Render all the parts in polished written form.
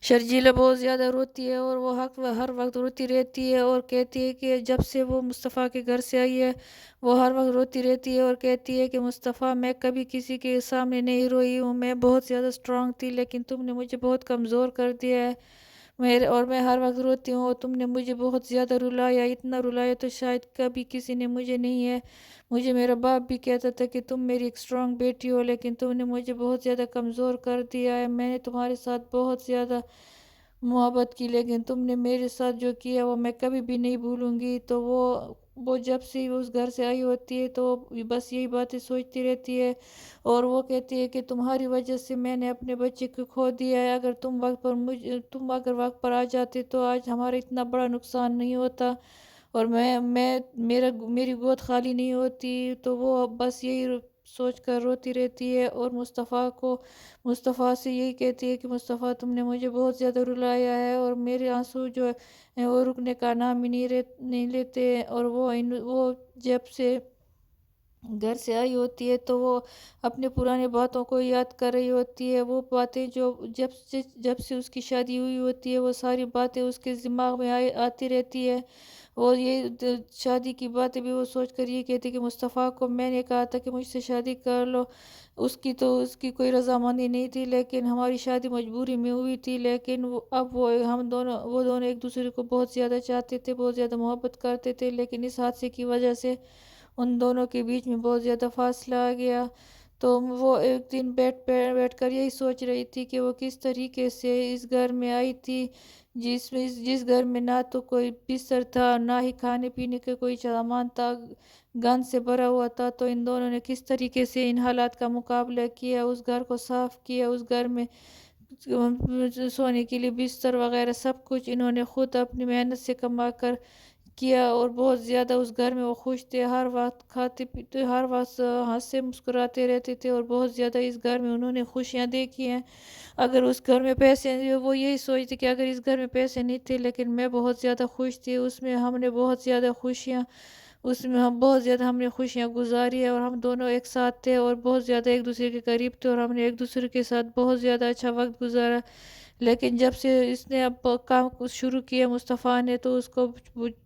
شرجیلہ بہت زیادہ روتی ہے اور وہ ہر وقت روتی رہتی ہے اور کہتی ہے کہ جب سے وہ مصطفیٰ کے گھر سے آئی ہے وہ ہر وقت روتی رہتی ہے اور کہتی ہے کہ مصطفیٰ میں کبھی کسی کے سامنے نہیں روئی ہوں، میں بہت زیادہ اسٹرانگ تھی لیکن تم نے مجھے بہت کمزور کر دیا ہے، اور میں ہر وقت روتی ہوں اور تم نے مجھے بہت زیادہ رلایا، اتنا رلایا تو شاید کبھی کسی نے مجھے نہیں ہے۔ مجھے میرا باپ بھی کہتا تھا کہ تم میری ایک اسٹرانگ بیٹی ہو لیکن تم نے مجھے بہت زیادہ کمزور کر دیا ہے، میں نے تمہارے ساتھ بہت زیادہ محبت کی لیکن تم نے میرے ساتھ جو کیا وہ میں کبھی بھی نہیں بھولوں گی۔ تو وہ جب سے اس گھر سے آئی ہوتی ہے تو بس یہی باتیں سوچتی رہتی ہے اور وہ کہتی ہے کہ تمہاری وجہ سے میں نے اپنے بچے کو کھو دیا ہے، اگر تم اگر وقت پر آ جاتے تو آج ہمارا اتنا بڑا نقصان نہیں ہوتا اور میری گود خالی نہیں ہوتی۔ تو وہ بس یہی سوچ کر روتی رہتی ہے اور مصطفیٰ سے یہی کہتی ہے کہ مصطفیٰ تم نے مجھے بہت زیادہ رلایا ہے اور میرے آنسو جو ہے وہ رکنے کا نام ہی نہیں لیتے، اور وہ جب سے گھر سے آئی ہوتی ہے تو وہ اپنے پرانے باتوں کو یاد کر رہی ہوتی ہے، وہ باتیں جو جب سے اس کی شادی ہوئی ہوتی ہے وہ ساری باتیں اس کے دماغ میں آتی رہتی ہے اور یہ شادی کی باتیں بھی وہ سوچ کر یہ کہتی کہ مصطفیٰ کو میں نے کہا تھا کہ مجھ سے شادی کر لو، اس کی کوئی رضامندی نہیں تھی لیکن ہماری شادی مجبوری میں ہوئی تھی، لیکن اب وہ دونوں ایک دوسرے کو بہت زیادہ چاہتے تھے، بہت زیادہ محبت کرتے تھے، لیکن اس حادثے کی وجہ سے ان دونوں کے بیچ میں بہت زیادہ فاصلہ آ گیا۔ تو وہ ایک دن بیٹھ کر یہی سوچ رہی تھی کہ وہ کس طریقے سے اس گھر میں آئی تھی جس گھر میں نہ تو کوئی بستر تھا نہ ہی کھانے پینے کا کوئی سامان تھا، گند سے بھرا ہوا تھا۔ تو ان دونوں نے کس طریقے سے ان حالات کا مقابلہ کیا، اس گھر کو صاف کیا، اس گھر میں سونے کے لیے بستر وغیرہ سب کچھ انہوں نے خود اپنی محنت سے کما کر کیا اور بہت زیادہ اس گھر میں وہ خوش تھے، ہر وقت کھاتے پیتے، ہر وقت ہنستے مسکراتے رہتے تھے اور بہت زیادہ اس گھر میں انہوں نے خوشیاں دیکھی ہیں۔ اگر اس گھر میں پیسے، وہ یہی سوچتے کہ اگر اس گھر میں پیسے نہیں تھے لیکن میں بہت زیادہ خوش تھی، اس میں ہم نے خوشیاں گزاری ہے اور ہم دونوں ایک ساتھ تھے اور بہت زیادہ ایک دوسرے کے قریب تھے اور ہم نے ایک دوسرے کے ساتھ بہت زیادہ اچھا وقت گزارا، لیکن جب سے اس نے اب کام شروع کیا مصطفیٰ نے تو اس کو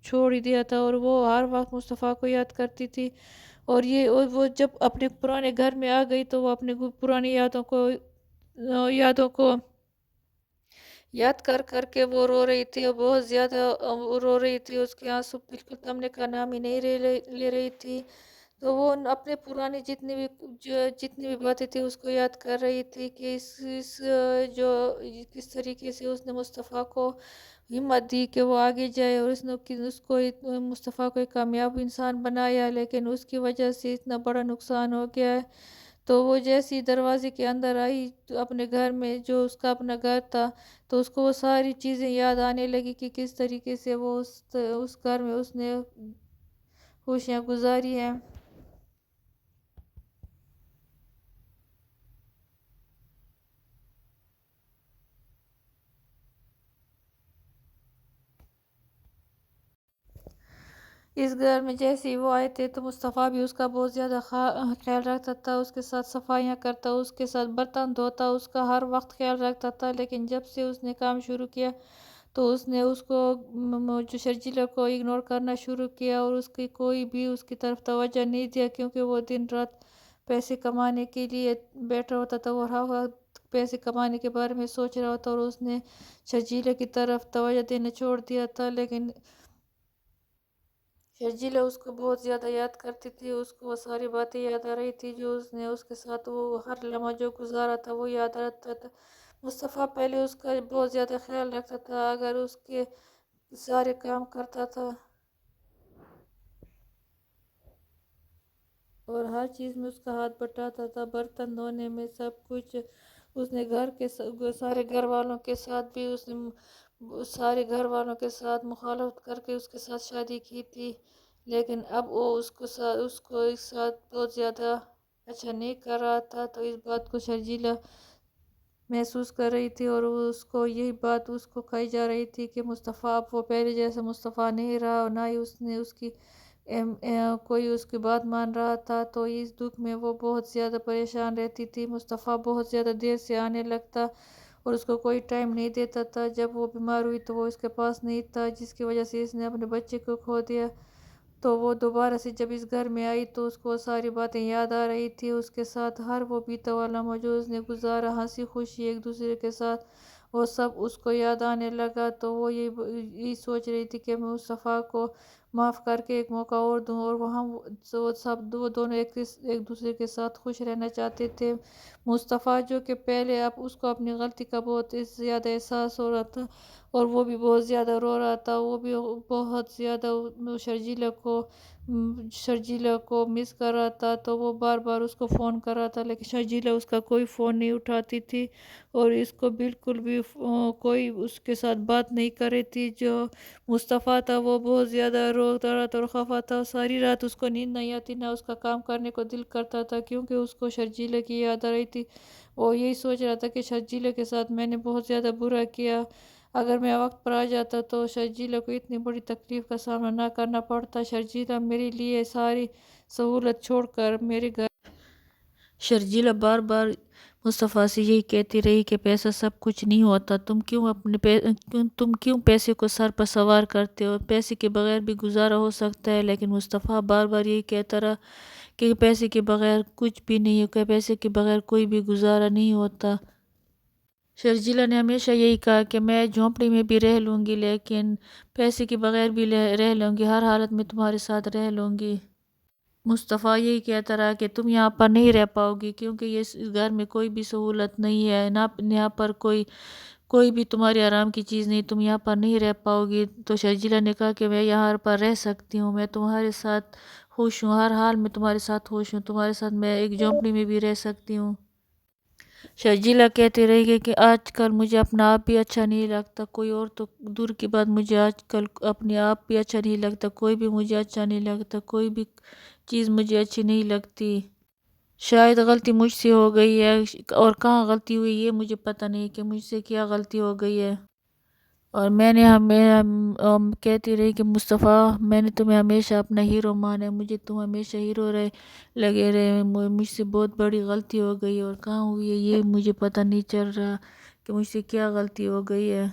چھوڑ ہی دیا تھا اور وہ ہر وقت مصطفیٰ کو یاد کرتی تھی اور وہ جب اپنے پرانے گھر میں آ گئی تو وہ اپنے پرانی یادوں کو یاد کر کر کے وہ رو رہی تھی اور بہت زیادہ رو رہی تھی، اس کے آنسو بالکل تھمنے کا نام ہی نہیں لے رہی تھی۔ تو وہ اپنے پرانے جتنی بھی باتیں تھی اس کو یاد کر رہی تھی کہ کس طریقے سے اس نے مصطفیٰ کو ہمت دی کہ وہ آگے جائے اور مصطفیٰ کو ایک کامیاب انسان بنایا، لیکن اس کی وجہ سے اتنا بڑا نقصان ہو گیا ہے۔ تو وہ جیسی دروازے کے اندر آئی تو اپنے گھر میں جو اس کا اپنا گھر تھا تو اس کو وہ ساری چیزیں یاد آنے لگی کہ کس طریقے سے وہ اس گھر میں اس نے خوشیاں گزاری ہیں۔ اس گھر میں جیسے ہی وہ آئے تھے تو مصطفیٰ بھی اس کا بہت زیادہ خیال رکھتا تھا، اس کے ساتھ صفائیاں کرتا، اس کے ساتھ برتن دھوتا، اس کا ہر وقت خیال رکھتا تھا، لیکن جب سے اس نے کام شروع کیا تو اس نے اس کو جو شرجیلہ کو اگنور کرنا شروع کیا اور اس کی کوئی بھی اس کی طرف توجہ نہیں دیا، کیونکہ وہ دن رات پیسے کمانے کے لیے بیٹھا ہوتا تھا اور ہر وقت پیسے کمانے کے بارے میں سوچ رہا ہوتا اور اس نے شرجیلہ کی طرف توجہ دینا چھوڑ دیا تھا، لیکن شرجیلہ اس کو بہت زیادہ یاد کرتی تھی، اس کو وہ ساری باتیں یاد آ رہی تھی جو اس نے اس کے ساتھ وہ ہر لمحہ جو گزارا تھا وہ یاد آتا تھا۔ مصطفیٰ پہلے اس کا بہت زیادہ خیال رکھتا تھا، اگر اس کے سارے کام کرتا تھا اور ہر چیز میں اس کا ہاتھ بٹاتا تھا، برتن دھونے میں سب کچھ اس نے سارے گھر والوں کے ساتھ بھی اس نے سارے گھر والوں کے ساتھ مخالفت کر کے اس کے ساتھ شادی کی تھی، لیکن اب وہ اس کو ایک ساتھ بہت زیادہ اچھا نہیں کر رہا تھا، تو اس بات کو شرجیلہ محسوس کر رہی تھی اور اس کو یہی بات اس کو کہی جا رہی تھی کہ مصطفیٰ اب وہ پہلے جیسا مصطفیٰ نہیں رہا اور نہ ہی اس نے کوئی اس کی بات مان رہا تھا، تو اس دکھ میں وہ بہت زیادہ پریشان رہتی تھی۔ مصطفیٰ بہت زیادہ دیر سے آنے لگتا اور اس کو کوئی ٹائم نہیں دیتا تھا۔ جب وہ بیمار ہوئی تو وہ اس کے پاس نہیں تھا، جس کی وجہ سے اس نے اپنے بچے کو کھو دیا۔ تو وہ دوبارہ سے جب اس گھر میں آئی تو اس کو ساری باتیں یاد آ رہی تھی، اس کے ساتھ ہر وہ بیتا ہوا لمحہ جو اس نے گزارا، ہنسی خوشی ایک دوسرے کے ساتھ، وہ سب اس کو یاد آنے لگا۔ تو وہ یہی سوچ رہی تھی کہ میں مصطفیٰ کو معاف کر کے ایک موقع اور دوں، اور وہ دونوں ایک دوسرے کے ساتھ خوش رہنا چاہتے تھے۔ مصطفیٰ جو کہ پہلے اب اس کو اپنی غلطی کا بہت زیادہ احساس ہو رہا تھا اور وہ بھی بہت زیادہ رو رہا تھا، وہ بھی بہت زیادہ شرجیلہ کو مس کر رہا تھا، تو وہ بار بار اس کو فون کر رہا تھا، لیکن شرجیلہ اس کا کوئی فون نہیں اٹھاتی تھی اور اس کو بالکل بھی کوئی اس کے ساتھ بات نہیں کر رہی تھی۔ جو مصطفیٰ تھا وہ بہت زیادہ روتا رہا تھا اور خفا تھا، ساری رات اس کو نیند نہیں آتی، نہ اس کا کام کرنے کو دل کرتا تھا کیونکہ اس کو شرجیلہ کی یاد آ رہی تھی۔ وہ یہی سوچ رہا تھا کہ شرجیلہ کے ساتھ میں نے بہت زیادہ برا کیا، اگر میں وقت پر آ جاتا تو شرجیلہ کو اتنی بڑی تکلیف کا سامنا نہ کرنا پڑتا۔ شرجیلہ میرے لیے ساری سہولت چھوڑ کر میرے گھر۔ شرجیلہ بار بار مصطفیٰ سے یہی کہتی رہی کہ پیسہ سب کچھ نہیں ہوتا، تم کیوں پیسے کو سر پر سوار کرتے ہو، پیسے کے بغیر بھی گزارا ہو سکتا ہے، لیکن مصطفیٰ بار بار یہی کہتا رہا کہ پیسے کے بغیر کچھ بھی نہیں ہے، پیسے کے بغیر کوئی بھی گزارا نہیں ہوتا۔ شرجیلہ نے ہمیشہ یہی کہا کہ میں جھونپڑی میں بھی رہ لوں گی لیکن پیسے کے بغیر بھی رہ لوں گی، ہر حالت میں تمہارے ساتھ رہ لوں گی۔ مصطفیٰ یہی کہتا رہا کہ تم یہاں پر نہیں رہ پاؤ گی کیونکہ اس گھر میں کوئی بھی سہولت نہیں ہے، نہ یہاں پر کوئی بھی تمہاری آرام کی چیز نہیں، تم یہاں پر نہیں رہ پاؤ گی۔ تو شرجیلہ نے کہا کہ میں یہاں پر رہ سکتی ہوں، میں تمہارے ساتھ خوش ہوں، ہر حال میں تمہارے ساتھ خوش ہوں، تمہارے ساتھ میں ایک جھونپڑی میں بھی رہ سکتی ہوں۔ شرجیلہ کہتی رہی کہ آج کل مجھے اپنا آپ بھی اچھا نہیں لگتا، کوئی اور تو دور کی بات، مجھے آج کل اپنے آپ بھی اچھا نہیں لگتا، کوئی بھی مجھے اچھا نہیں لگتا، کوئی بھی چیز مجھے اچھی نہیں لگتی۔ شاید غلطی مجھ سے ہو گئی ہے، اور کہاں غلطی ہوئی یہ مجھے پتہ نہیں کہ مجھ سے کیا غلطی ہو گئی ہے۔ اور میں نے کہتی رہی کہ مصطفیٰ میں نے تمہیں ہمیشہ اپنا ہیرو مانا ہے، مجھے تم ہمیشہ ہیرو لگے رہے، مجھ سے بہت بڑی غلطی ہو گئی اور کہاں ہوئی ہے یہ مجھے پتہ نہیں چل رہا کہ مجھ سے کیا غلطی ہو گئی ہے۔